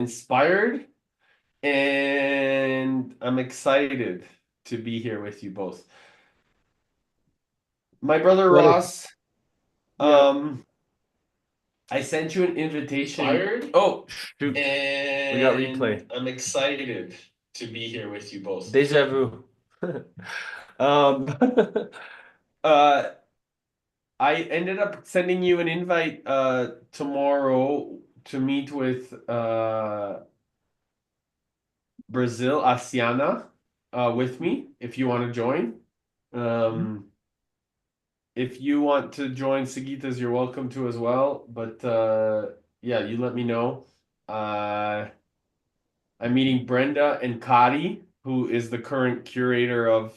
inspired, and I'm excited to be here with you both. My brother Great. Ross, Yeah. I sent you an invitation. Inspired? Oh, shoot. And We got replay. I'm excited to be here with you both. Deja vu. um, uh, I ended up sending you an invite tomorrow to meet with Brazil, Asiana, with me if you want to join. If you want to join Sagitas, you're welcome to as well. But yeah, you let me know. I'm meeting Brenda and Kadi, who is the current curator of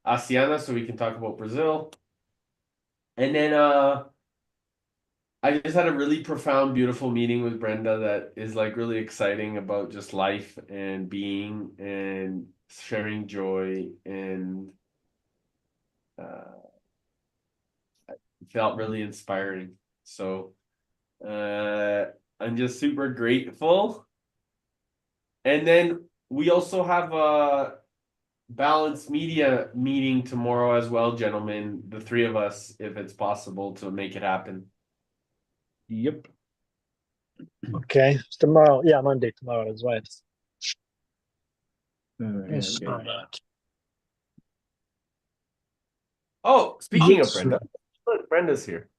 Asiana, so we can talk about Brazil. And then I just had a really profound, beautiful meeting with Brenda that is like really exciting about just life and being and sharing joy and uh, felt really inspiring. So I'm just super grateful. And then we also have a Balanced Media meeting tomorrow as well, gentlemen. The three of us, if it's possible to make it happen. Yep. Okay. It's tomorrow. Yeah, Monday. Tomorrow is right. Yes. Okay. All right. Oh, speaking of Yes. Brenda, look, Brenda's here.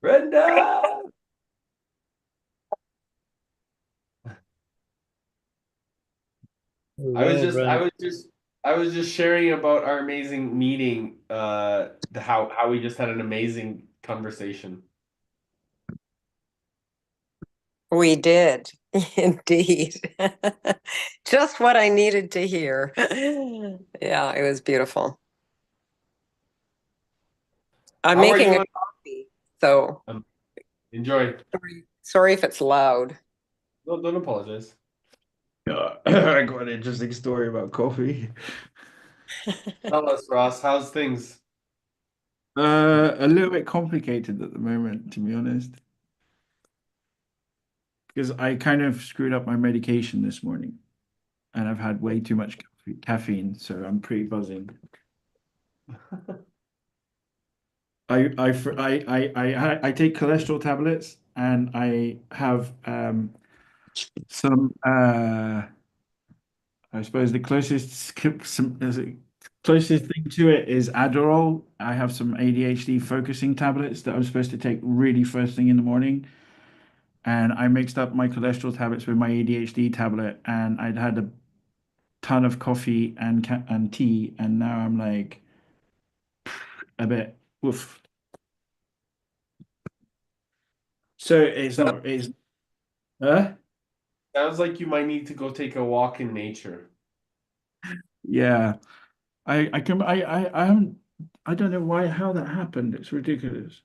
Brenda! I was Hello, just I Brent. was just I was just sharing about our amazing meeting, how we just had an amazing conversation. We did, indeed. Just what I needed to hear. Yeah, it was beautiful. I'm How are making you a on coffee, so enjoy. sorry if it's loud. No, don't apologize. I got an interesting story about coffee. Tell us, Ross, how's things? A little bit complicated at the moment, to be honest, because I kind of screwed up my medication this morning, and I've had way too much caffeine, so I'm pretty buzzing. I take cholesterol tablets, and I have some I suppose the closest thing to it is Adderall. I have some ADHD focusing tablets that I'm supposed to take really first thing in the morning. And I mixed up my cholesterol tablets with my ADHD tablet, and I'd had a ton of coffee and tea, and now I'm like a bit woof. So it's uh Sounds like you might need to go take a walk in nature. yeah. I haven't I don't know why how that happened. It's ridiculous.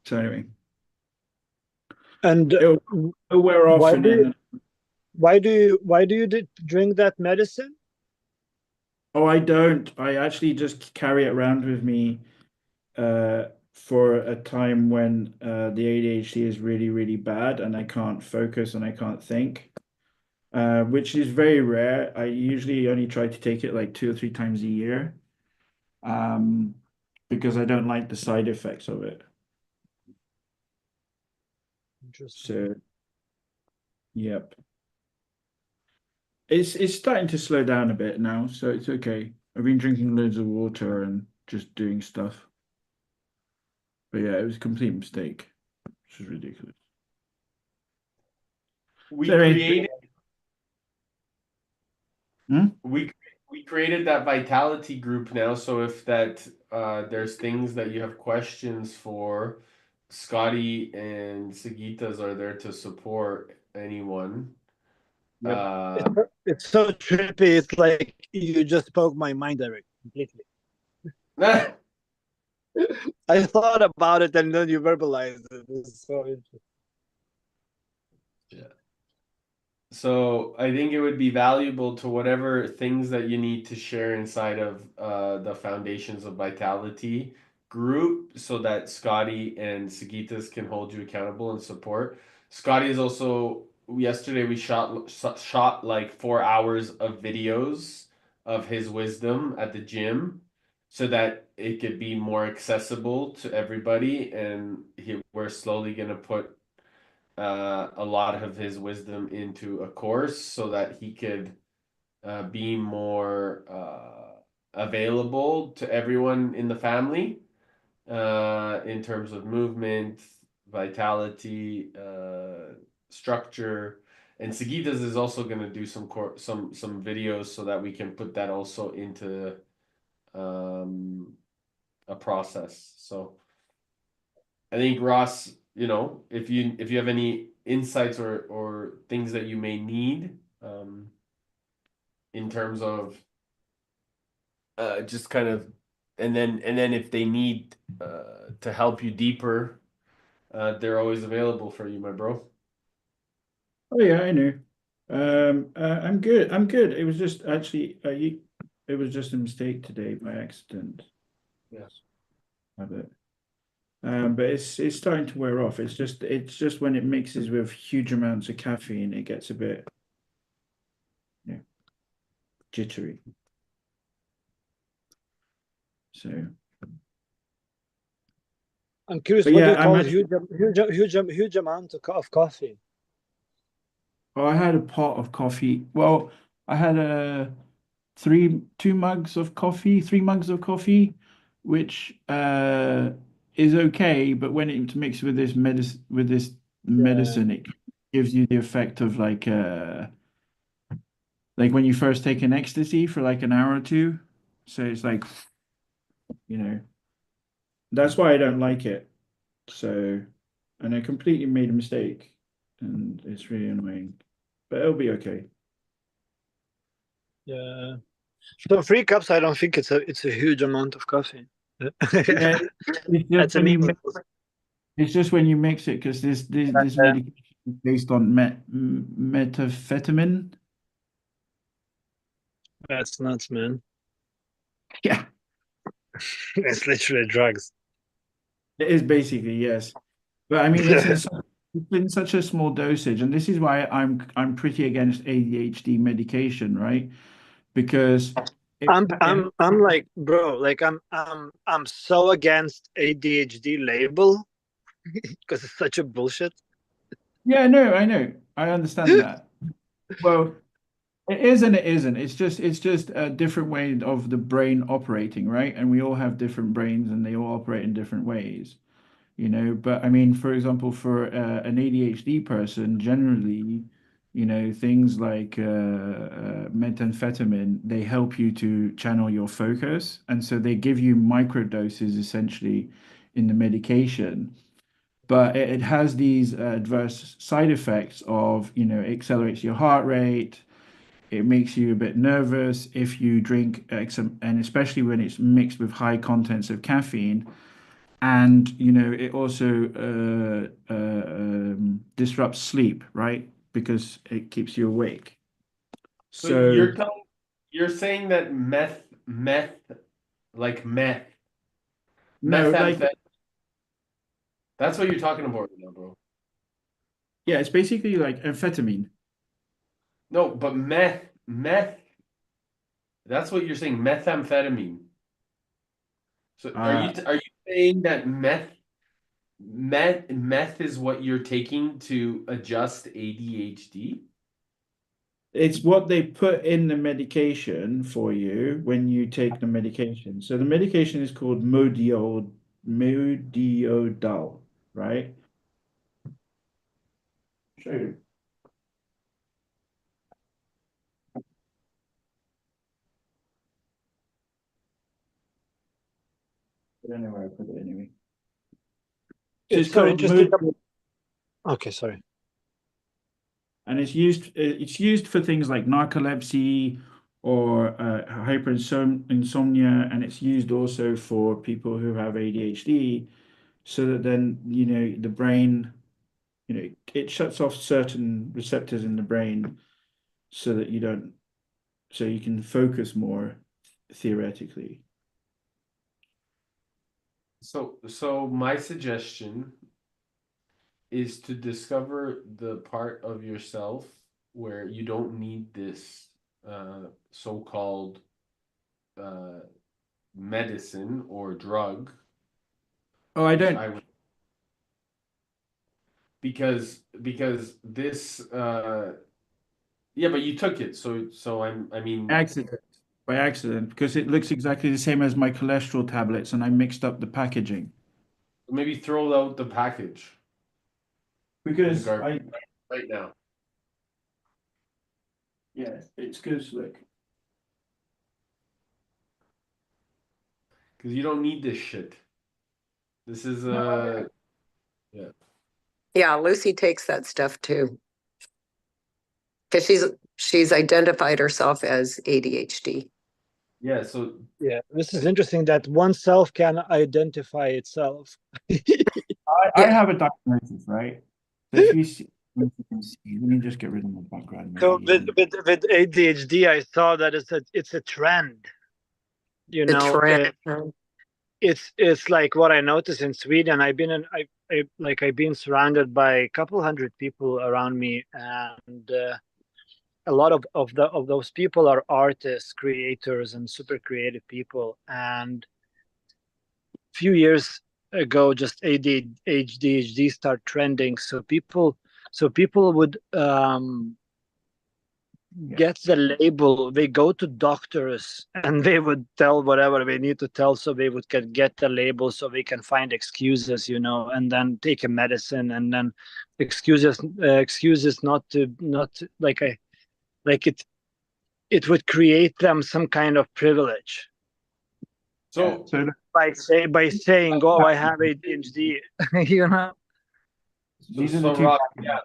So anyway, And it'll wear off why and do you then drink that medicine? oh I don't. I actually just carry it around with me for a time when the ADHD is really, really bad and I can't focus and I can't think. Which is very rare. I usually only try to take it like 2 or 3 times a year. Um, because I don't like the side effects of it. Interesting. So yep. It's starting to slow down a bit now, so it's okay. I've been drinking loads of water and just doing stuff. But yeah, it was a complete mistake, which is ridiculous. We So anyway, created hmm? we we created that vitality group now, so if that there's things that you have questions for, Scotty and Sagitas are there to support anyone. Yep. It's so trippy. It's like you just spoke my mind, Eric, completely. I thought about it and then you verbalized it. It's so interesting. Yeah. So I think it would be valuable to whatever things that you need to share inside of the Foundations of Vitality group so that Scotty and Sagitas can hold you accountable and support. Scotty is also yesterday we shot like 4 hours of videos of his wisdom at the gym so that it could be more accessible to everybody, and we're slowly gonna put a lot of his wisdom into a course so that he could be more available to everyone in the family in terms of movement, vitality, structure. And Sagitas is also going to do some videos so that we can put that also into a process. So I think Ross, if you have any insights or things that you may need in terms of just kind of, and then if they need to help you deeper, they're always available for you, my bro. Oh yeah, I know. I'm good. I'm good. It was just actually, it was just a mistake today by accident. Yes. Have it. But it's starting to wear off. It's just when it mixes with huge amounts of caffeine, it gets a bit, jittery. So, I'm curious, but what do yeah, you I'm call actually. huge amount of coffee? Oh, I had a pot of coffee. Well, I had two mugs of coffee, 3 mugs of coffee, which is okay, but when it's mixed with this Yeah. medicine, it gives you the effect of like when you first take an ecstasy for like an hour or two. So it's like, you know, that's why I don't like it. So, and I completely made a mistake, and it's really annoying, but it'll be okay. Yeah. So 3 cups, I don't think it's a huge amount of coffee. Yeah, it's just That's a when you meme. mix, it's just when you mix it because this medication is based on methamphetamine. That's nuts, man. Yeah, It's literally drugs. it is basically yes, but I mean it's in such a small dosage, and this is why I'm pretty against ADHD medication, right? Because it, it I'm like, bro, like I'm so against ADHD label because it's such a bullshit. yeah, no, I know, I understand that. Well, it is and it isn't. It's just a different way of the brain operating, right? And we all have different brains, and they all operate in different ways. But I mean, for example, for an ADHD person, generally, things like methamphetamine, they help you to channel your focus. And so they give you micro doses essentially in the medication. But it has these adverse side effects of, it accelerates your heart rate. It makes you a bit nervous if you drink, and especially when it's mixed with high contents of caffeine, and it also disrupts sleep, right? Because it keeps you awake. So So you're saying that meth like no, like methamphetamine. That's what you're talking about right now, bro. yeah, it's basically like amphetamine. No, but meth. That's what you're saying, methamphetamine. So Uh, are you saying that meth is what you're taking to adjust ADHD? it's what they put in the medication for you when you take the medication. So the medication is called Modiodal, right? Show you. I don't know where I put it anyway. So It's it's so called interesting. Modiodal. Okay, sorry. And it's used for things like narcolepsy or hyperinsomnia, and it's used also for people who have ADHD, so that then the brain it shuts off certain receptors in the brain so that so you can focus more theoretically. So my suggestion is to discover the part of yourself where you don't need this so-called medicine or drug. Oh, I which don't. I would, because this yeah, but you took it, so I mean Accident. By accident, because it looks exactly the same as my cholesterol tablets, and I mixed up the packaging. maybe throw out the package in the Because garbage right now. yeah, it's because like Because you don't need this shit. This is yeah. Yeah, Lucy takes that stuff too. Because she's identified herself as ADHD. Yeah, so Yeah, this is interesting that oneself can identify itself. I Yeah. have a diagnosis, right? So if you can see, let me just get rid of my background. So Maybe. with ADHD, I saw that it's a trend. You The know, trend. it's like what I noticed in Sweden. I've been surrounded by a couple hundred people around me, and a lot of those people are artists, creators, and super creative people. And a few years ago, just ADHD start trending. So people would get the label. They go to doctors and they would tell whatever they need to tell, so they would get the label, so they can find excuses, and then take a medicine, and then excuses not like it would create them some kind of privilege so So by saying, "Oh, I have ADHD," you know. these are the so two. Rob, yeah.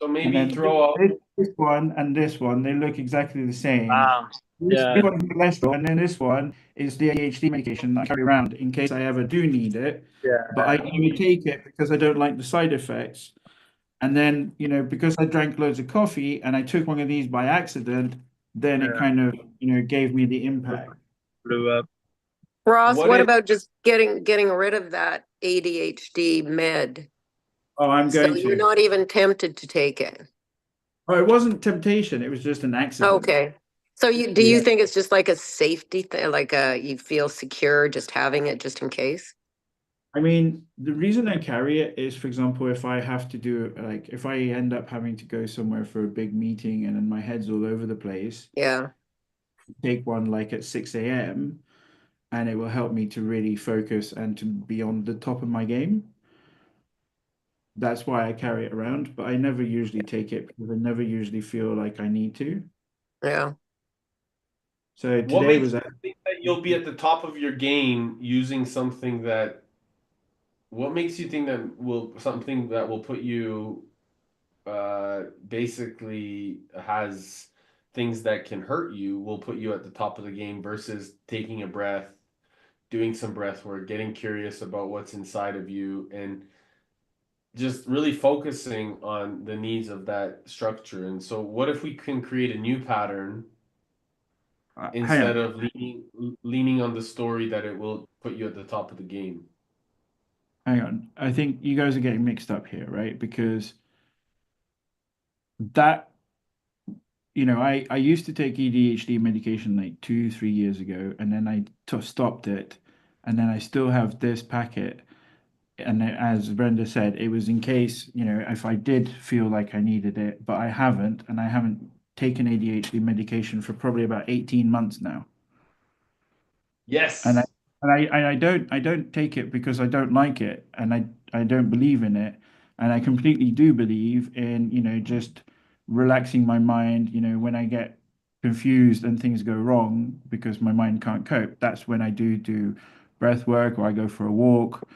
So And maybe then throw out this one and this one, they look exactly the same. Wow. This Yeah. one is cholesterol, and then this one is the ADHD medication that I carry around in case I ever do need it. Yeah. But I only take it because I don't like the side effects. And then, because I drank loads of coffee and I took one of these by accident, then it Yeah. kind of, gave me the impact. Blew up. Ross, What what if- about just getting rid of that ADHD med? Oh, I'm So going you're to. not even tempted to take it. Oh, it wasn't temptation. It was just an accident. Okay. So do you Yeah. think it's just like a safety thing, like you feel secure just having it just in case? I mean, the reason I carry it is, for example, if I have to do like if I end up having to go somewhere for a big meeting and then my head's all over the place, Yeah. take one like at 6 a.m. and it will help me to really focus and to be on the top of my game. That's why I carry it around, but I never usually take it because I never usually feel like I need to. Yeah. So what today makes was you think that you'll be at the top of your game using something that what makes you think that something that will put you basically has things that can hurt you will put you at the top of the game versus taking a breath, doing some breath work, getting curious about what's inside of you, and just really focusing on the needs of that structure. And so, what if we can create a new pattern hang instead on. of leaning on the story that it will put you at the top of the game? Hang on. I think you guys are getting mixed up here, right? Because that I used to take ADHD medication like 2, 3 years ago, and then I stopped it, and then I still have this packet. And as Brenda said, it was in case, if I did feel like I needed it, but I haven't, and I haven't taken ADHD medication for probably about 18 months now. Yes. And I don't take it because I don't like it, and I don't believe in it, and I completely do believe in just relaxing my mind. When I get confused and things go wrong because my mind can't cope, that's when I do breath work, or I go for a walk,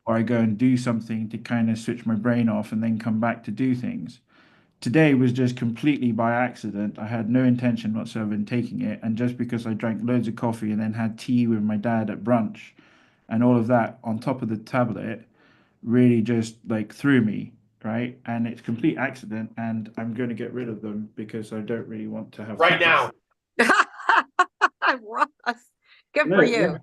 or I go and do something to kind of switch my brain off and then come back to do things. Today was just completely by accident. I had no intention whatsoever in taking it. And just because I drank loads of coffee and then had tea with my dad at brunch and all of that on top of the tablet really just like threw me. right? And it's complete accident, and I'm going to get rid of them because I don't really want to have Right now. Ross, good No, for yeah. you.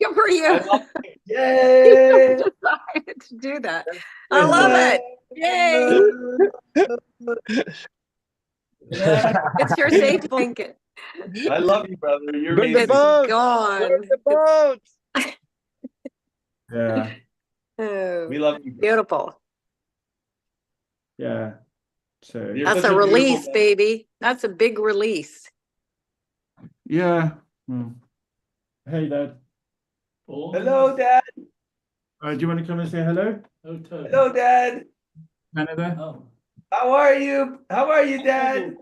Good for you. I love it. You Yay! decided to do that. I love it. Yay. It's your safe blanket. I love you, brother. You're Burn the amazing. It's boat! gone. Burn the boat! Yeah, Oh, We love you. Bro. beautiful. yeah. So You're That's such a beautiful release, man. baby. That's a big release. yeah. Hey, Dad. Hello, Dad. Do you want to come and say hello? Hello, Dad. Canada. How are you? How are you, Dad?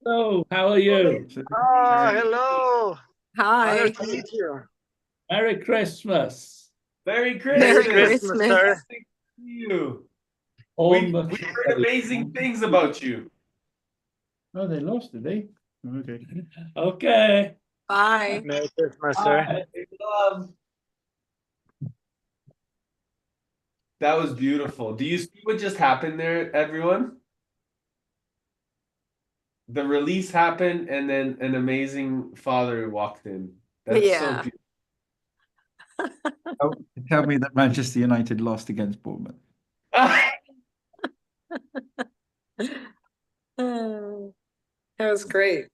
Hello, how are you? Oh, hello. Hi. Honored to meet you. Merry Christmas. Merry Merry Christmas. Christmas. sir. Nice to see you. All We heard amazing things about you. Oh, they lost, did they? Okay. Okay. Bye. Merry Christmas, sir. Bye. Love. That was beautiful. Do you see what just happened there, everyone? The release happened, and then an amazing father walked in. That's so Yeah. beautiful. Tell me that Manchester United lost against Bournemouth. Oh, that was great.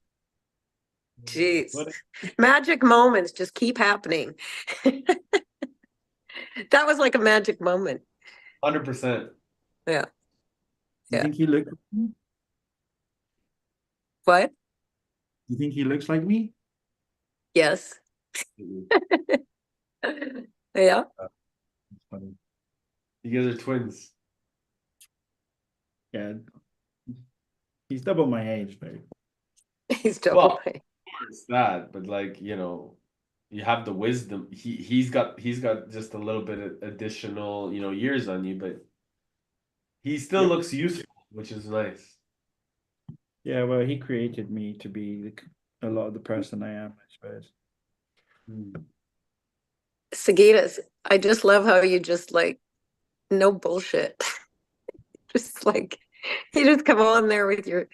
Jeez. What Magic moments just keep happening. That was like a magic moment. 100%. Yeah. Do you Yeah. think he looks? Do What? you think he looks like me? Yes. Yeah. It's funny. You guys are twins. Yeah. He's double my age, though. He's double Well, pay. It's that, but like, you have the wisdom. He's got just a little bit of additional, years on you, but he still Yep. looks useful, which is nice. Yeah, well, he created me to be a lot of the person I am, I suppose. Sagitas, I just love how you just like no bullshit. Just like you just come on there with your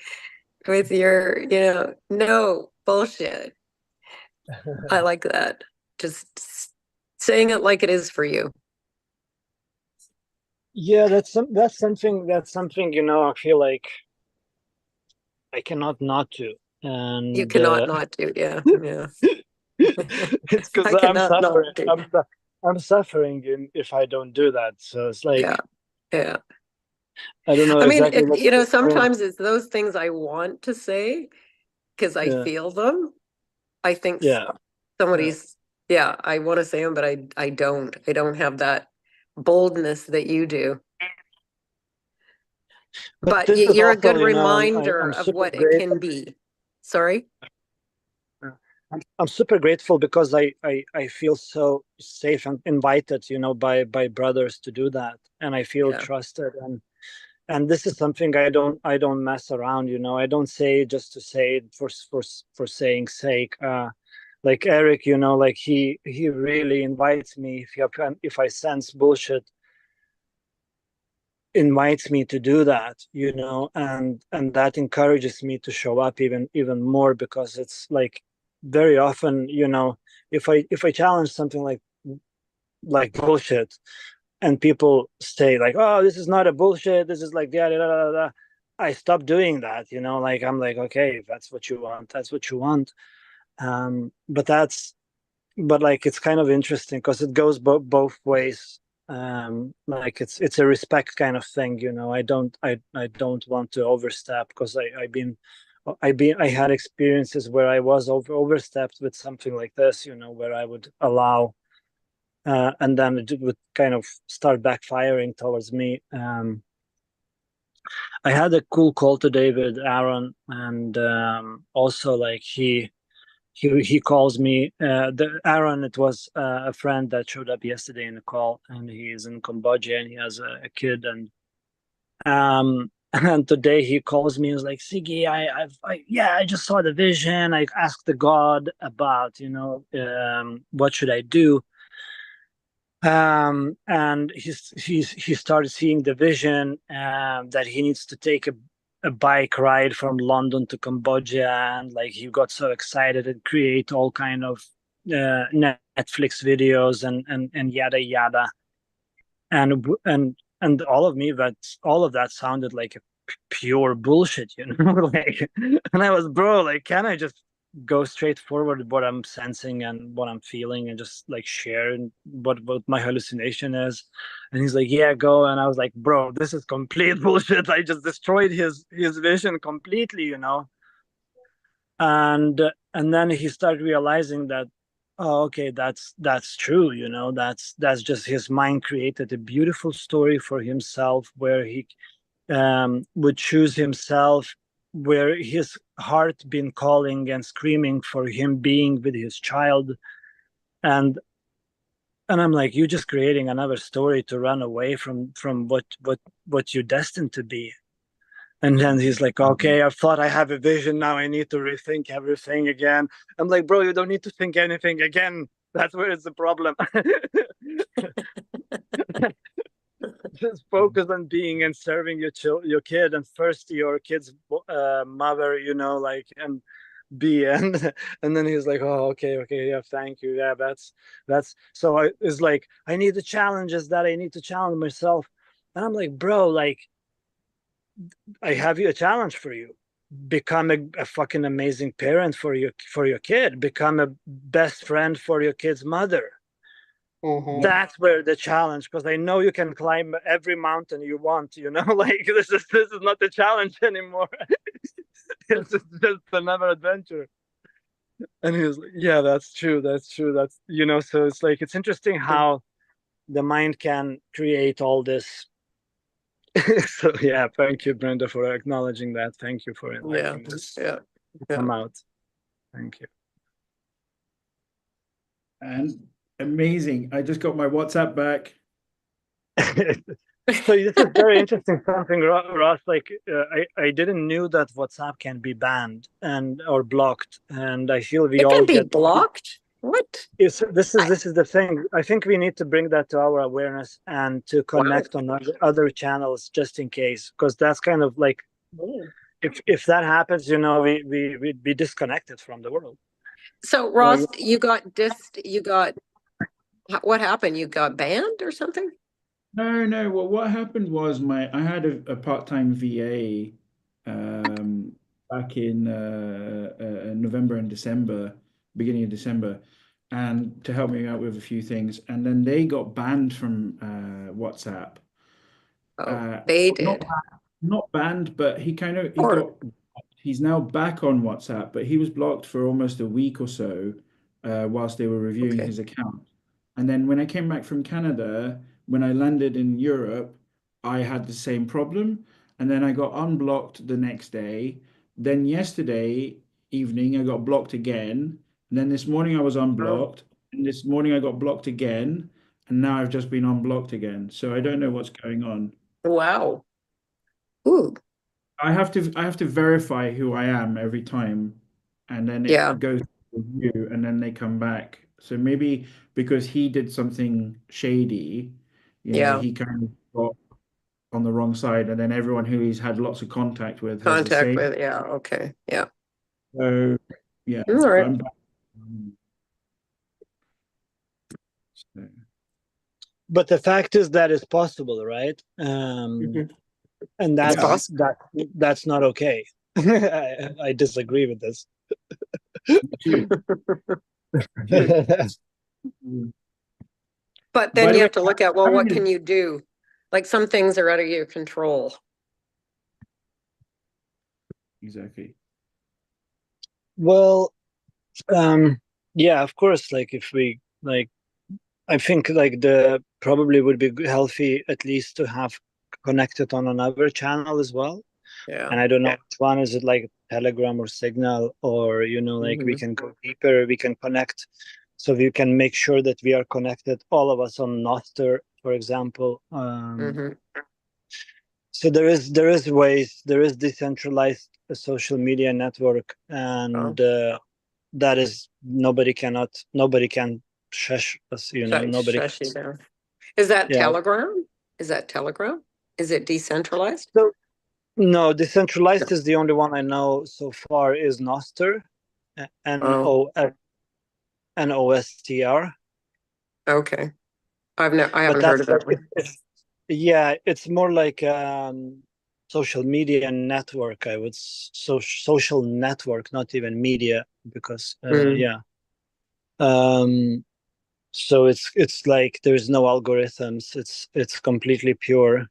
no bullshit. I like that. Just saying it like it is for you. Yeah, that's something I feel like I cannot not do. And You cannot not do, yeah. Yeah. it's because I I'm cannot not suffering. do. I'm suffering if I don't do that. So it's like Yeah. Yeah. I don't know I mean, exactly what sometimes it's those things I want to say because I Yeah. feel them. I think Yeah. somebody's, I want to say them, but I don't. I don't have that boldness that you do. But this is you're a also, good reminder I'm of super what it grateful. can be. Sorry? I'm super grateful because I feel so safe and invited, by brothers to do that, and I feel Yeah. trusted, and this is something I don't mess around. I don't say it just to say it for saying sake. Like Eric, like he really invites me if I sense bullshit, invites me to do that, and that encourages me to show up even more, because it's like very often, if I challenge something like bullshit, and people say like, oh, this is not a bullshit, this is like I stop doing that, like I'm like, okay, if that's what you want, that's what you want. But like it's kind of interesting because it goes both ways. Like it's a respect kind of thing, I don't want to overstep, because I had experiences where I was overstepped with something like this, where I would allow, and then it would kind of start backfiring towards me. I had a cool call today with Aaron, and also like he calls me. Aaron, it was a friend that showed up yesterday in the call, and he is in Cambodia, and he has a kid, and and today he calls me. He was like, Siggy, I just saw the vision. I asked the God about, what should I do? And he started seeing the vision that he needs to take a bike ride from London to Cambodia, and like he got so excited and create all kind of Netflix videos and yada yada, and all of that sounded like a pure bullshit, you know. Like, and I was, bro, like, can I just go straight forward with what I'm sensing and what I'm feeling and just like share what my hallucination is? And he's like, yeah, go. And I was like, bro, this is complete bullshit. I just destroyed his vision completely, you know. And then he started realizing that, oh, okay, that's true, you know. That's just his mind created a beautiful story for himself where he would choose himself, where his heart been calling and screaming for him being with his child. And I'm like, you're just creating another story to run away from what you're destined to be. And then he's like, okay, I thought I have a vision, now I need to rethink everything again. I'm like, bro, you don't need to think anything again. That's where it's the problem. Just focus on being and serving your kid, and first your kid's mother, you know, like, and be and then he's like, oh, okay, yeah, thank you, yeah, that's so it's like, I need the challenges that I need to challenge myself. And I'm like, bro, like, I have a challenge for you. Become a fucking amazing parent for your kid. Become a best friend for your kid's mother. Mhm. That's where the challenge, because I know you can climb every mountain you want, you know. Like, this is not the challenge anymore. It's just another adventure. And he was like, yeah, that's true, that's you know. So it's like, it's interesting how the mind can create all this. So yeah, thank you, Brenda, for acknowledging that. Thank you for inviting this Yeah. to come out. Thank you. And amazing. I just got my WhatsApp back. So this is very interesting something, Ross. Like, I didn't knew that WhatsApp can be banned or blocked, and I feel we It all can be get. blocked. What? This is the thing. I think we need to bring that to our awareness and to connect on other channels just in case, because that's kind of like, if that happens, you know, we'd be disconnected from the world. So Ross, you got what happened? You got banned or something? No. Well, what happened was I had a part-time VA back in November and December, beginning of December, and to help me out with a few things. And then they got banned from WhatsApp. Oh, they did. Not banned, but he's now back on WhatsApp, but he was blocked for almost a week or so whilst they were reviewing Okay. his account. And then when I came back from Canada, when I landed in Europe, I had the same problem. And then I got unblocked the next day. Then yesterday evening, I got blocked again. And then this morning, I was unblocked. And this morning, I got blocked again. And now I've just been unblocked again. So I don't know what's going on. Wow. Ooh. I have to verify who I am every time, and then Yeah. it goes to you, and then they come back. So maybe because he did something shady, you know, Yeah. he kind of got on the wrong side, and then everyone who he's had lots of contact with has the Contact same. with, yeah, okay. Yeah. So yeah, All but right. I'm back. So, But the fact is that it's possible, right? Mhm. And that's Yeah. possible. that's not okay. I disagree with this. too. But By then the you way, have to look at, well, what having can you do? Like, some things are out of your control. exactly. Well, yeah, of course. Like, if we like, I think like the probably would be healthy at least to have connected on another channel as well. Yeah. And I don't know which one is it, like Telegram or Signal, or you know, like we can go deeper, we can connect, so we can make sure that we are connected, all of us on Nostr, for example. So there is ways, there is decentralized social media network, and that is nobody can shush us, you know, nobody Shut you down. Is that Yeah. Telegram? Is that Telegram? Is it decentralized? So no, decentralized is the only one I know so far is Nostr, Nostr. Okay. I But haven't heard that's of that like one. yeah, it's more like social media network. I would social network, not even media, because yeah. So it's like there's no algorithms. It's completely pure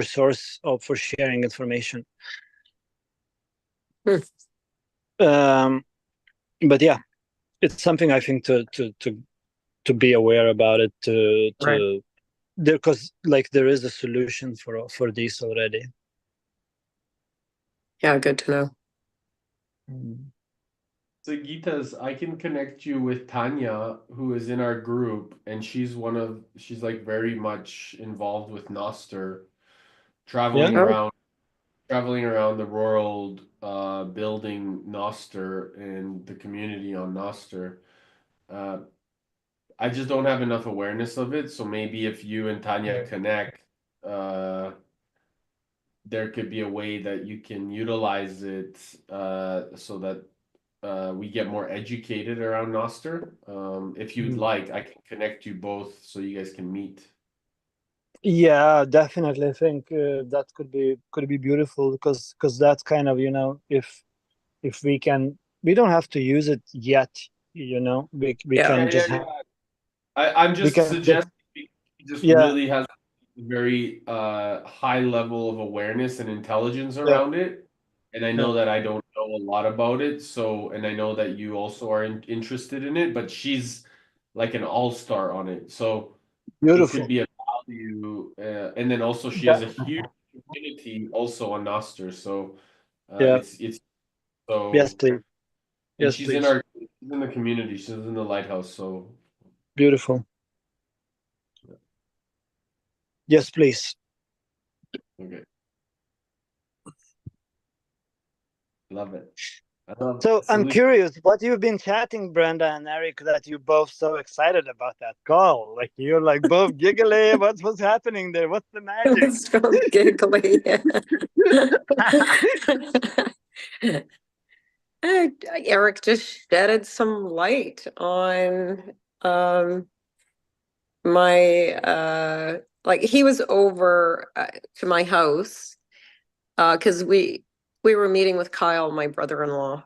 source for sharing information. But yeah, it's something I think to be aware about it to there, because like there is a solution for this already. Yeah, good to know. So Gitas, I can connect you with Tanya, who is in our group, and she's like very much involved with Noster, traveling Yeah. around the world, building Noster and the community on Noster. I just don't have enough awareness of it, so maybe if you and Tanya connect, there could be a way that you can utilize it, so that we get more educated around Noster. If you'd like, I can connect you both so you guys can meet. Yeah, definitely. I think that could be beautiful because that's kind of, if we can, we don't have to use it yet, we Yeah. can Yeah, just yeah, have, yeah. I'm we just can just, suggesting he just yeah, really has a very high level of awareness and intelligence yeah, around it. And I yeah, know that I don't know a lot about it, and I know that you also are interested in it, but she's like an all-star on it. So it could beautiful. be a value. And then also she has a huge community also on Noster. So Yeah, it's yes, so, please. and Yes, please. she's in the community. She's in the Lighthouse. So Beautiful. Yes, please. okay, love it. I love So I'm solution. curious, what you've been chatting, Brenda and Eric, that you both so excited about that call. Like you're like both giggly. What's happening there? What's the magic? So giggly. Eric just shedded some light on my like he was over to my house because we were meeting with Kyle, my brother-in-law,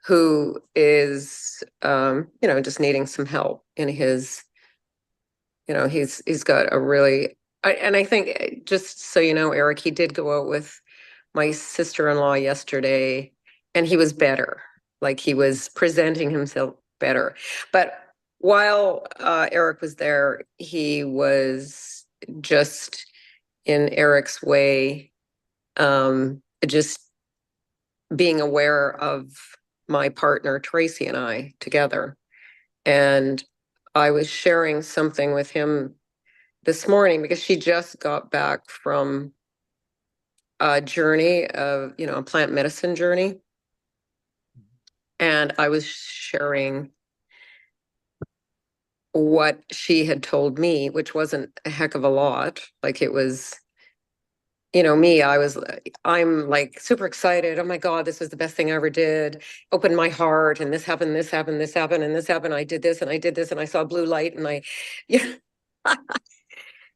who is just needing some help in his, he's got a really and I think just so you know, Eric, he did go out with my sister-in-law yesterday and he was better. Like he was presenting himself better. But while Eric was there, he was just in Eric's way, just being aware of my partner, Tracy, and I together. And I was sharing something with him this morning because she just got back from a journey of, a plant medicine journey. And I was sharing what she had told me, which wasn't a heck of a lot. Like it was, me, I'm like super excited. Oh my God, this was the best thing I ever did. Opened my heart and this happened, this happened, this happened, and this happened. I did this and I did this and I saw blue light and yeah.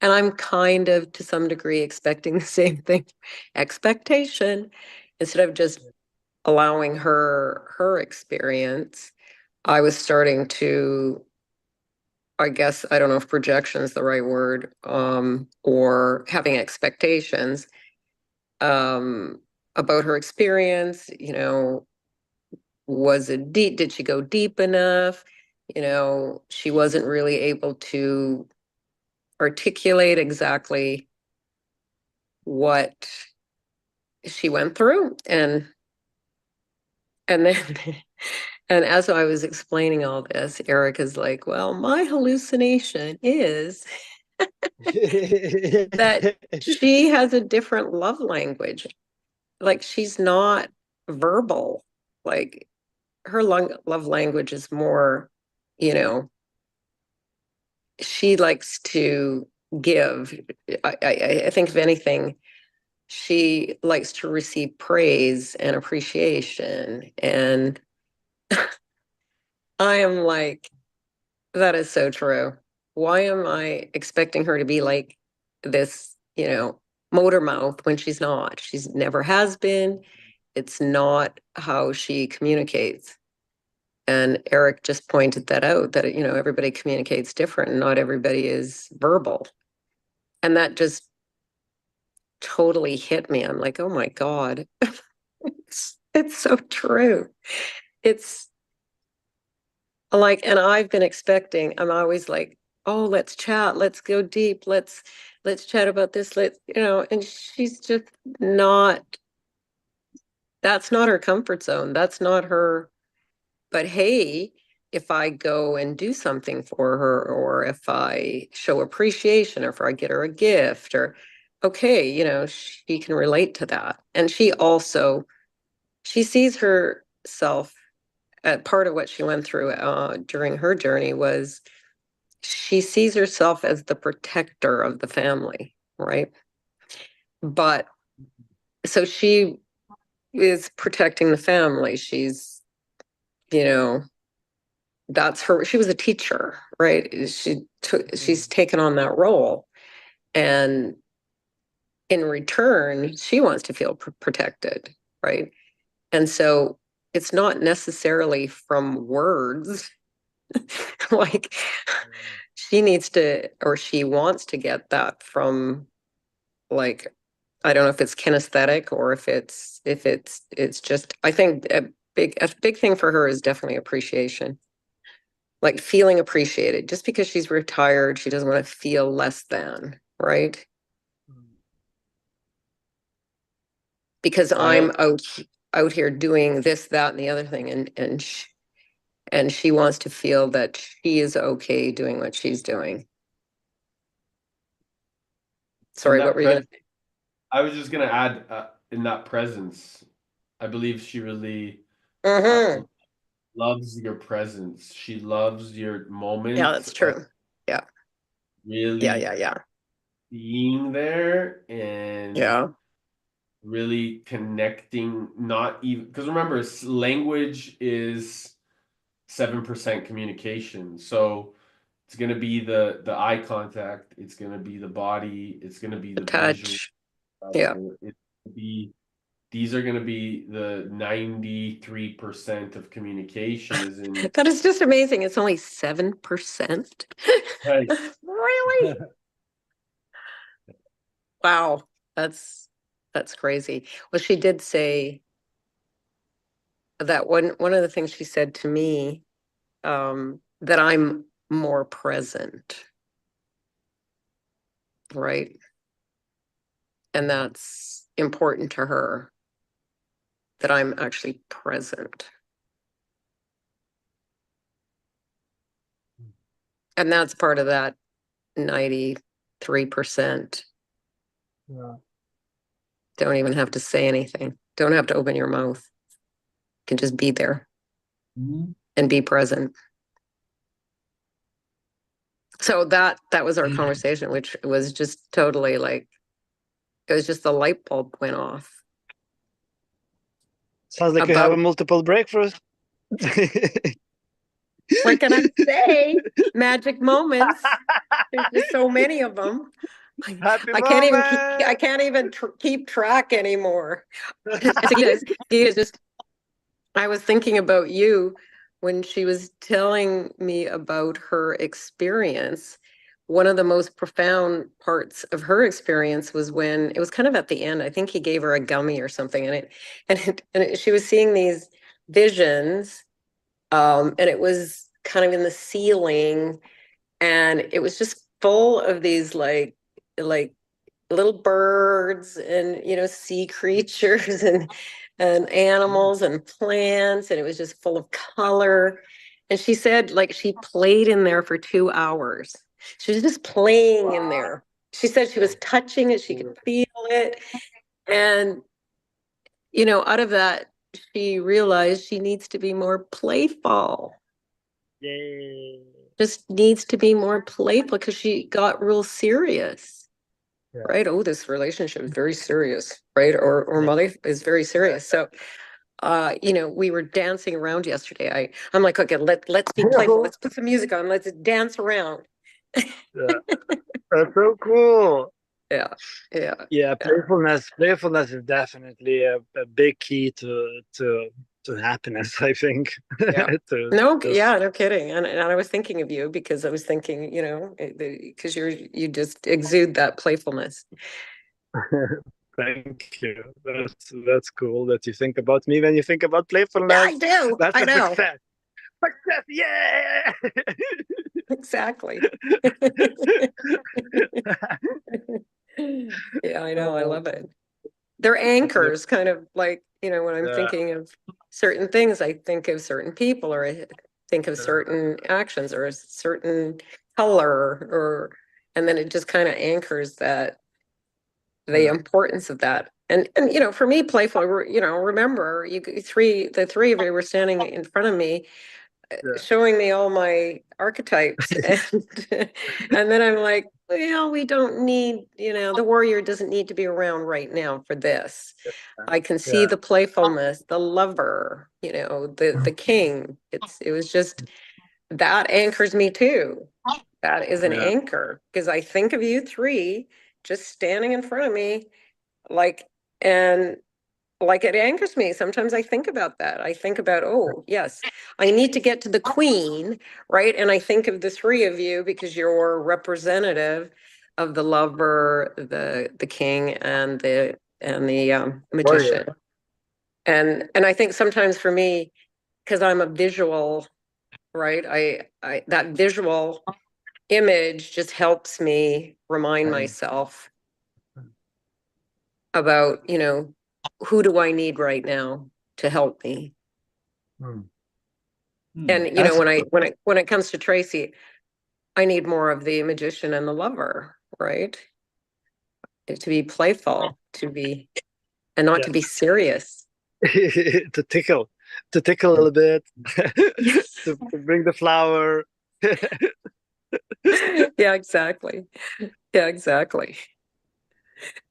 And I'm kind of to some degree expecting the same thing, expectation, instead of just allowing her experience. I was starting to, I guess, I don't know if projection is the right word, or having expectations about her experience. Was it deep? Did she go deep enough? She wasn't really able to articulate exactly what she went through. And then and as I was explaining all this, Eric is like, well, my hallucination is that she has a different love language. Like she's not verbal. Like her love language is more, she likes to give. I think if anything, she likes to receive praise and appreciation. And I am like, that is so true. Why am I expecting her to be like this, motor mouth when she's not? She's never has been. It's not how she communicates. And Eric just pointed that out, that, everybody communicates different and not everybody is verbal. And that just totally hit me. I'm like, oh my God, it's so true. It's like, and I've been expecting, I'm always like, oh, let's chat, let's go deep, let's chat about this, and she's just not, that's not her comfort zone. That's not her. But hey, if I go and do something for her, or if I show appreciation, or if I get her a gift, or okay, she can relate to that. And she sees herself, part of what she went through during her journey was she sees herself as the protector of the family, right? But so she is protecting the family. She's, that's her. She was a teacher, right? She's taken on that role. And in return, she wants to feel protected, right? And so it's not necessarily from words. Like she needs to, or she wants to get that from, like, I don't know if it's kinesthetic or if it's just, I think a big thing for her is definitely appreciation. Like feeling appreciated. Just because she's retired, she doesn't want to feel less than, right? Because I'm out here doing this, that, and the other thing, and she wants to feel that she is okay doing what she's doing. Sorry, what were you gonna say? I was just gonna add, in that presence, I believe she really loves your presence. She loves your moment. Yeah, that's true. Yeah. Really. Yeah. Being there and really connecting, not even, because remember, language is 7% communication. So it's going to be the eye contact, it's going to be the body, it's going to be the touch. visual. These are going to be the 93% of communication is in. That is just amazing. It's only 7%. Right. Really? Wow. That's crazy. Well, she did say that one of the things she said to me, that I'm more present. Right. And that's important to her, that I'm actually present. And that's part of that 93%. Yeah. Don't even have to say anything. Don't have to open your mouth. You can just be there and be present. So that was our conversation, which was just totally like, it was just the light bulb went off. Sounds like you have a multiple breakthroughs. What can I say? Magic moments. There's just so many of them. I can't even keep track anymore. I was thinking about you when she was telling me about her experience. One of the most profound parts of her experience was when it was kind of at the end. I think he gave her a gummy or something, and she was seeing these visions, and it was kind of in the ceiling, and it was just full of these like little birds and sea creatures and animals and plants, and it was just full of color. And she said, like, she played in there for 2 hours. She was just playing in there. She said she was touching it, she could feel it. And out of that, she realized she needs to be more playful. Yay. Just needs to be more playful because she got real serious. Yeah. Right? Oh, this relationship is very serious, right? Or Yeah. mother is very serious. So we were dancing around yesterday. I'm like, okay, let's be playful. Let's put some music on. Let's dance around. Yeah. That's so cool. Yeah. Yeah, playfulness is definitely a big key to happiness, I think. Yeah. To No, just- yeah, no kidding. And I was thinking of you because I was thinking, because you just exude that playfulness. Thank you. That's cool that you think about me when you think about Yeah, playfulness. I do. That's I a know. success. Success, yeah. Exactly. Yeah, I know. I love it. They're anchors, kind of like, when I'm Yeah. thinking of certain things, I think of certain people, or I think of Yeah. certain actions, or a certain color, and then it just kind of anchors the Yeah. importance of that. And for me, playful, remember the three of you were standing in front of me, Yeah. showing me all my archetypes, and then I'm like, well, we don't need, the warrior doesn't need to be around right now for this. I can see Yeah. the playfulness, the lover, the king. It was just that anchors me too. That is an Yeah. anchor because I think of you three just standing in front of me, and it anchors me. Sometimes I think about that. I think about, oh, yes, I need to get to the queen, right? And I think of the three of you because you're representative of the lover, the king, and the magician. And I think sometimes for me, because I'm a visual, right? I that visual image just helps me remind myself about, who do I need right now to help me? Hmm. And That's when it comes to Tracy, I need more of the magician and the lover, right? To be playful, and not to be serious. to tickle a little bit, to bring the flower. Yeah, exactly. Yeah, exactly.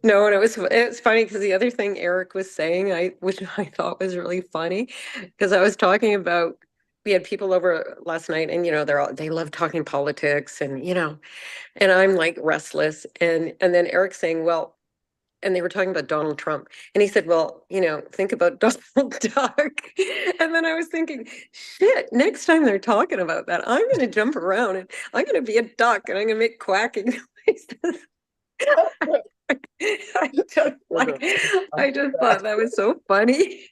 No, and it's funny because the other thing Eric was saying, which I thought was really funny, because I was talking about, we had people over last night, and they love talking politics, and and I'm like restless, and then Eric saying, well, and they were talking about Donald Trump, and he said, well, think about Donald Duck, and then I was thinking, shit, next time they're talking about that, I'm going to jump around and I'm going to be a duck and I'm going to make quacking noises. I just thought that was so funny.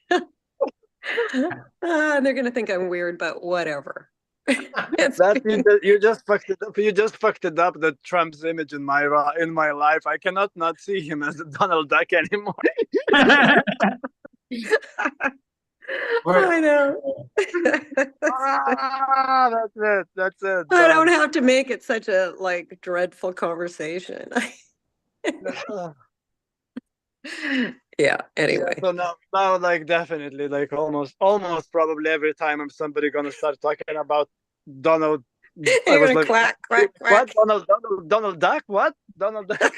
They're gonna think I'm weird, but whatever. You just fucked it up. You just fucked it up. The Trump's image in my life. I cannot not see him as a Donald Duck anymore. I know. That's it. I don't have to make it such a dreadful conversation. Yeah, anyway. Yeah, so now definitely almost probably every time I'm somebody gonna start talking about Donald. You're gonna quack, quack, quack. What? Donald Duck? What? Donald Duck?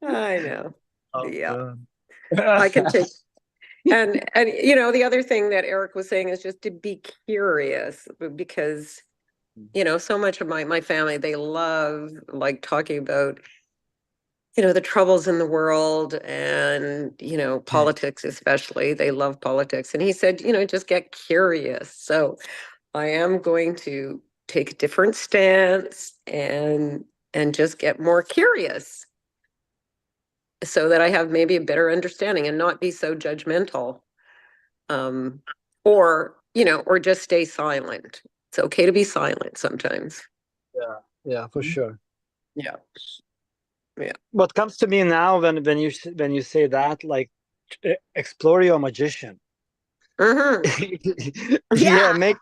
I know. Oh, yeah. I can take and the other thing that Eric was saying is just to be curious, because so much of my family, they love talking about the troubles in the world, and politics, especially. They love politics, and he said, just get curious. So I am going to take a different stance and just get more curious, so that I have maybe a better understanding and not be so judgmental, or just stay silent. It's okay to be silent sometimes. Yeah, for sure. Yeah. What comes to me now when you say that, explore your magician. Mm-hmm. Yeah, make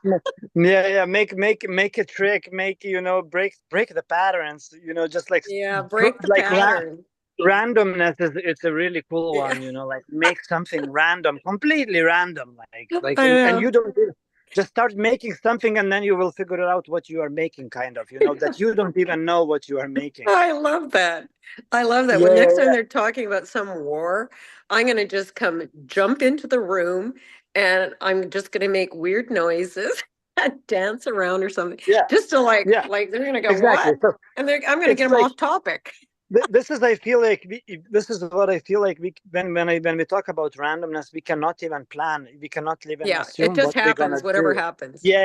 a trick, break the patterns, just break the pattern. randomness is it's a really cool one, you know, like make something random, completely random, like I and know. you don't even just start making something and then you will figure out what you are making, kind of, you know, that you don't even know what you are making. I love that. I love that. Yeah, When next yeah, time they're talking about some war, I'm gonna just jump into the room and I'm just gonna make weird noises and dance around or something. yeah, Just to yeah, like they're gonna go, exactly. what? So And I'm gonna it's get them like off topic. this is I feel like this is what I feel like we when we talk about randomness, we cannot even plan, we cannot even Yeah, it assume just what we're gonna happens, whatever do. happens. Yeah,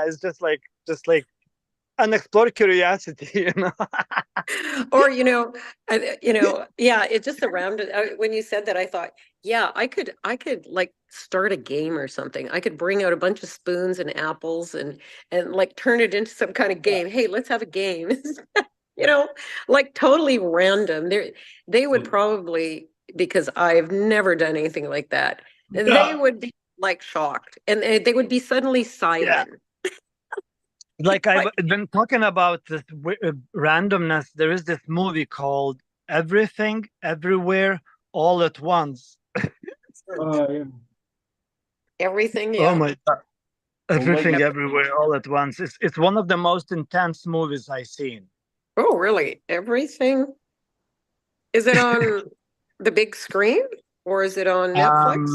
it's just like unexplored curiosity, you know. Or yeah, it's just around when you said that, I thought, yeah, I could like start a game or something. I could bring out a bunch of spoons and apples and like turn it into some kind of game. Hey, let's have a game. Like totally random. They would probably, because I've never done anything like that, and they would be like shocked, and they would be suddenly Yeah, silent. like I've Like, been talking about this randomness. There is this movie called Everything Everywhere All at Once. Oh yeah. everything, Oh yeah. my God. my Everything God. Everywhere All at Once. It's one of the most intense movies I've seen. Oh, really? Everything? Is it on the big screen or is it on Netflix?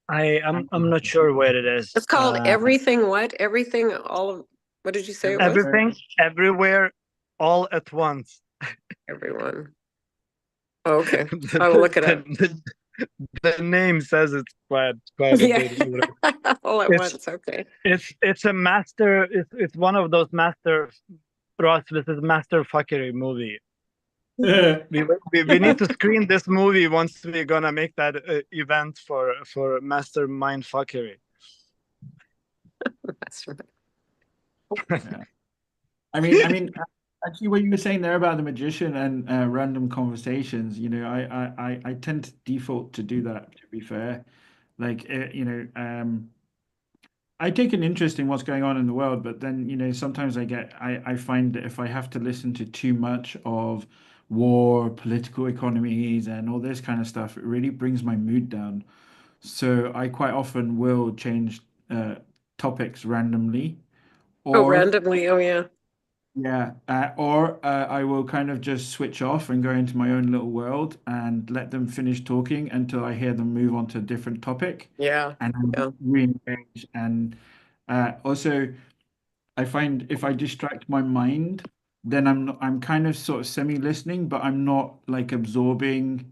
Um, I'm not sure where it is. It's called Everything What? Everything all of what did you say it was? Everything Everywhere All at Once. Everyone. Okay. the, I will look it the, up. the name says it's quite a Yeah. bit. All at It's once. Okay. it's a master. It's one of those master. Ross, this is master fuckery movie. We need to screen this movie once we're gonna make that event for mastermind fuckery. That's right. Yeah. I mean, actually, what you were saying there about the magician and random conversations, I tend to default to do that. To be fair, like I take an interest in what's going on in the world, but then sometimes I find that if I have to listen to too much of war, political economies, and all this kind of stuff, it really brings my mood down. So I quite often will change topics randomly, Oh, or randomly. Oh, yeah. yeah, or I will kind of just switch off and go into my own little world and let them finish talking until I hear them move on to a different topic, Yeah. and then Yeah. re-engage. And also, I find if I distract my mind, then I'm kind of sort of semi-listening, but I'm not like absorbing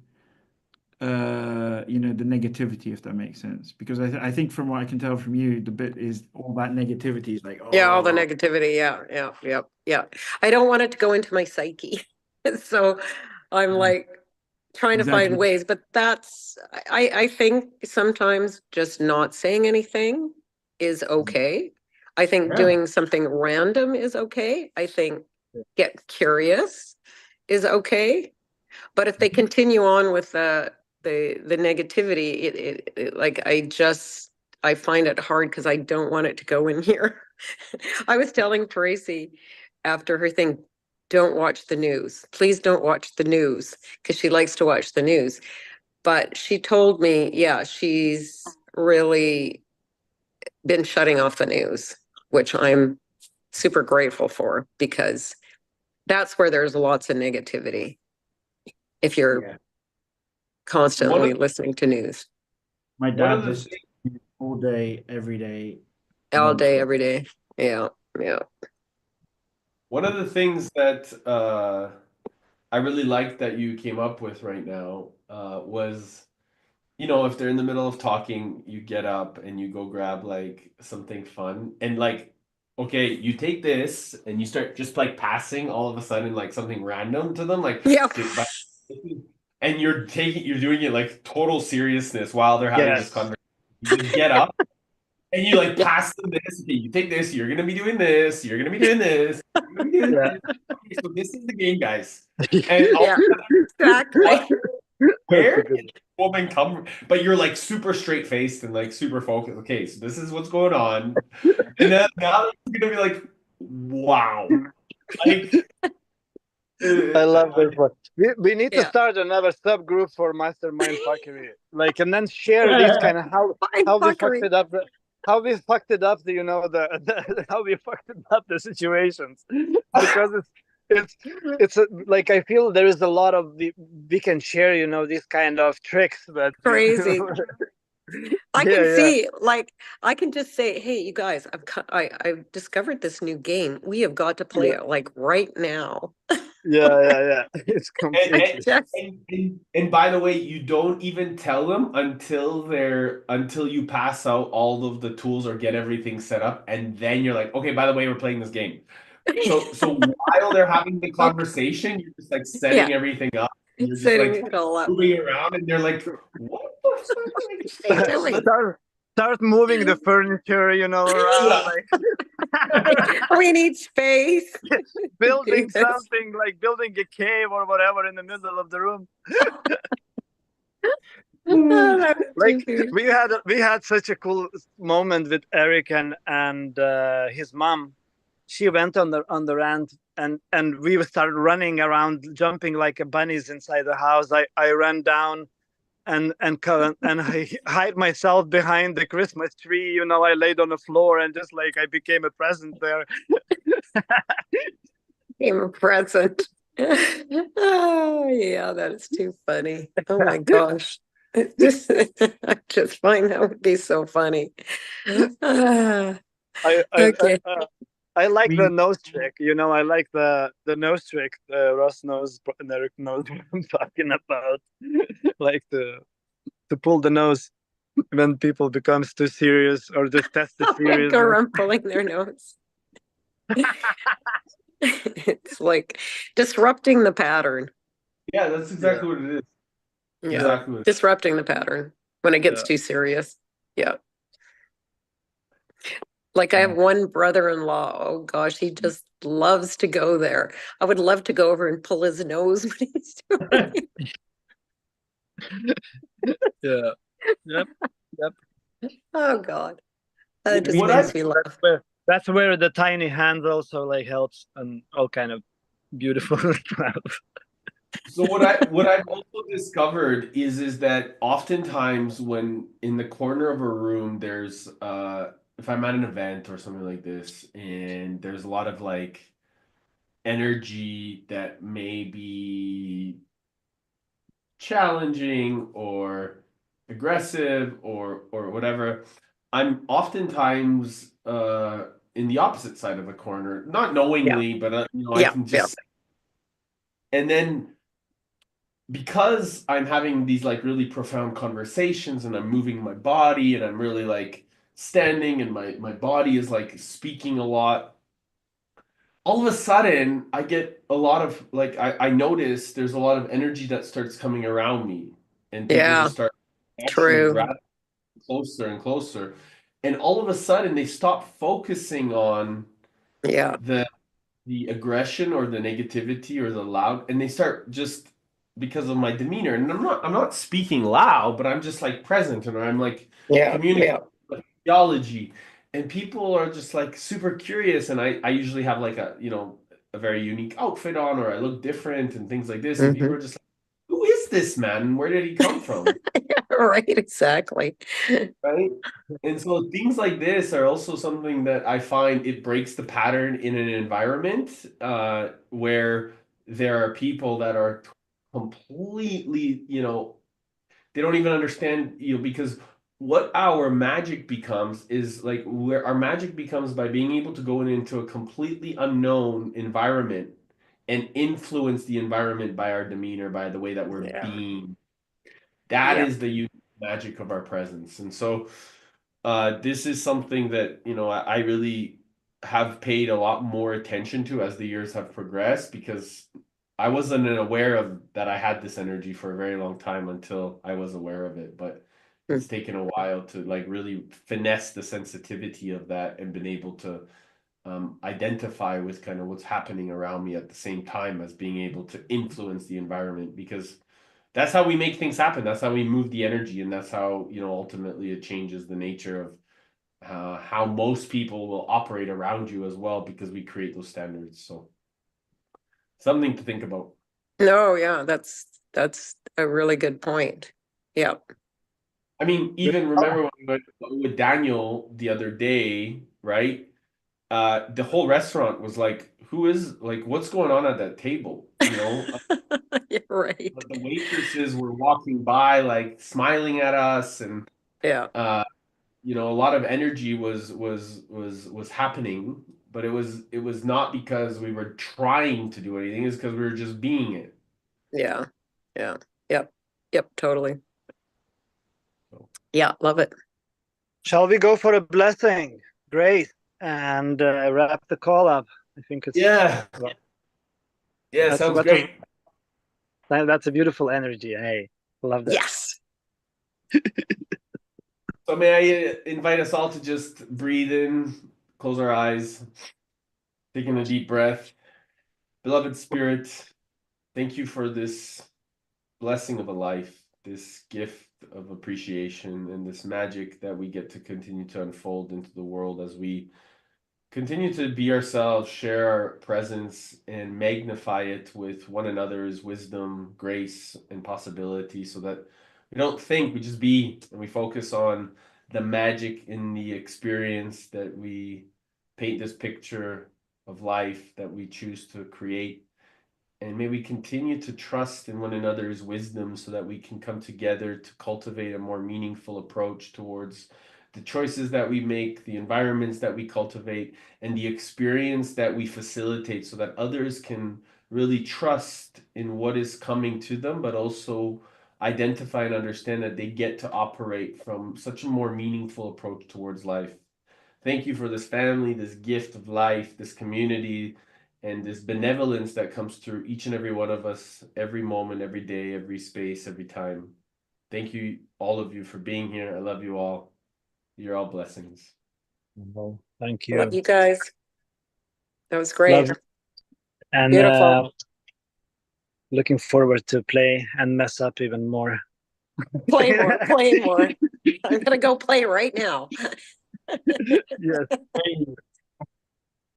the negativity, if that makes sense. Because I think from what I can tell from you, the bit is all that negativity is like, Yeah, all the oh, negativity. Yeah. I don't want it to go into my psyche. So I'm yeah, like trying to find exactly. ways, but I think sometimes just not saying anything is okay. I think Yeah. doing something random is okay. I think get curious is okay. But if they continue on with the negativity, like I find it hard because I don't want it to go in here. I was telling Tracy after her thing, don't watch the news. Please don't watch the news, because she likes to watch the news. But she told me, yeah, she's really been shutting off the news, which I'm super grateful for, because that's where there's lots of negativity if you're Yeah. constantly listening to news My One of dad the listens to me all day, every day, all day, non-stop. every day. Yeah. One of the things that I really like that you came up with right now was, if they're in the middle of talking, you get up and you go grab like something fun, and like, okay, you take this and you start just like passing all of a sudden like something random to them, like, Yeah. and you're doing it like total seriousness while they're having this Yes. conversation. You just get up and you like Yeah. pass them this. Okay, you take this. You're gonna be doing this. You're gonna be doing this. You're gonna be doing Yeah. this. Okay, so this is the game, guys. And Yeah. Exactly. where did the woman come? But you're like super straight faced and like super focused. Okay, so this is what's going on, and then now you're gonna be like, wow, like I love this one. We need to Yeah. start another subgroup for mastermind fuckery, like, and then share these kind of how we fucked it up, how we fucked it up. You know, the how we fucked it up the situations, because it's like I feel there is a lot of we can share. You know, these kind of tricks that Crazy. I Yeah, can yeah. see, like, I can just say, hey, you guys, I've discovered this new game. We have got to play Yeah. it like right now. Yeah. It's And, completely. Just and by the way, you don't even tell them until you pass out all of the tools or get everything set up, and then you're like, okay, by the way, we're playing this game. So while they're having the conversation, you're just like setting Yeah. everything up. And you're just setting like it all up. moving around, and they're like, what the fuck are Doing? Start moving the furniture, you know, around, like We need space. building Do this. something, like building a cave or whatever in the middle of the room. Oh, that was Like too good. we had such a cool moment with Eric and his mom. She went on the rant, and we started running around, jumping like a bunnies inside the house. I ran down and I hide myself behind the Christmas tree. You know, I laid on the floor and just like I became a present there. Became a present. Oh yeah, that is too funny. Oh my gosh. I just find that would be so funny. Ah, I okay. I like We- the nose trick. You know, I like the nose trick. Ross knows and Eric knows what I'm talking about. Like to pull the nose when people becomes too serious or just test the Like seriousness. around pulling their nose. It's like disrupting the pattern. Yeah, that's exactly what it is. Yeah. Exactly what it is. Disrupting the pattern when it gets Yeah. too serious. Yeah. Like I have one brother-in-law. Oh gosh, he just loves to go there. I would love to go over and pull his nose when he's doing it. Yeah. Yep. Oh God. That just What makes I- me laugh. That's where the tiny hand also like helps and all kind of beautiful stuff. So what I've also discovered is that oftentimes when in the corner of a room there's if I'm at an event or something like this and there's a lot of like energy that may be challenging or aggressive or whatever, I'm oftentimes in the opposite side of the corner, not knowingly, but I Yeah, can just and then because I'm having these like really profound conversations and I'm moving my body and I'm really like standing and my body is like speaking a lot, all of a sudden I get a lot of like I notice there's a lot of energy that starts coming around me and people Yeah, just start actually true. grabbing closer and closer, and all of a sudden they stop focusing on Yeah. the aggression or the negativity or the loud, and they start just because of my demeanor, and I'm not speaking loud, but I'm just like present and I'm like Yeah. communicating theology, and people are just like super curious, and I usually have like a very unique outfit on, or I look different and things like this, and people are just like, who is this man? Where did he come from? Right, exactly. Right? And so things like this are also something that I find it breaks the pattern in an environment where there are people that are completely, they don't even understand, because what our magic becomes is like where our magic becomes by being able to go into a completely unknown environment and influence the environment by our demeanor, by the way that we're being. That is the unique magic of our presence. And so this is something that, I really have paid a lot more attention to as the years have progressed, because I wasn't aware of that I had this energy for a very long time until I was aware of it. But it's taken a while to like really finesse the sensitivity of that and been able to identify with kind of what's happening around me at the same time as being able to influence the environment, because that's how we make things happen. That's how we move the energy, and that's how ultimately it changes the nature of how most people will operate around you as well, because we create those standards. So something to think about. No, yeah, that's a really good point. Yeah. I mean, even remember when we went with Daniel the other day, right? The whole restaurant was like, who is like, what's going on at that table? You know, You're right. but the waitresses were walking by, like smiling at us, and Yeah. you know, a lot of energy was happening, but it was not because we were trying to do anything, it's because we were just being it. Yeah. Yeah. Yep. Yep. Totally. So. Yeah. Love it. Shall we go for a blessing, grace, and wrap the call up? I think it's Yeah, That's sounds what great. that's a beautiful energy. Hey, love that. Yes. So may I invite us all to just breathe in, close our eyes, taking a deep breath. Beloved Spirit, thank you for this blessing of a life, this gift of appreciation, and this magic that we get to continue to unfold into the world as we continue to be ourselves, share our presence, and magnify it with one another's wisdom, grace, and possibility, so that we don't think, we just be, and we focus on the magic in the experience, that we paint this picture of life that we choose to create. And may we continue to trust in one another's wisdom so that we can come together to cultivate a more meaningful approach towards the choices that we make, the environments that we cultivate, and the experience that we facilitate, so that others can really trust in what is coming to them, but also identify and understand that they get to operate from such a more meaningful approach towards life. Thank you for this family, this gift of life, this community, and this benevolence that comes through each and every one of us, every moment, every day, every space, every time. Thank you, all of you, for being here. I love you all. You're all blessings. Well, thank Love you. you guys. That was great. Love, and Beautiful. looking forward to play and mess up even more. Play more. Play more. I'm gonna go play right now. Yes.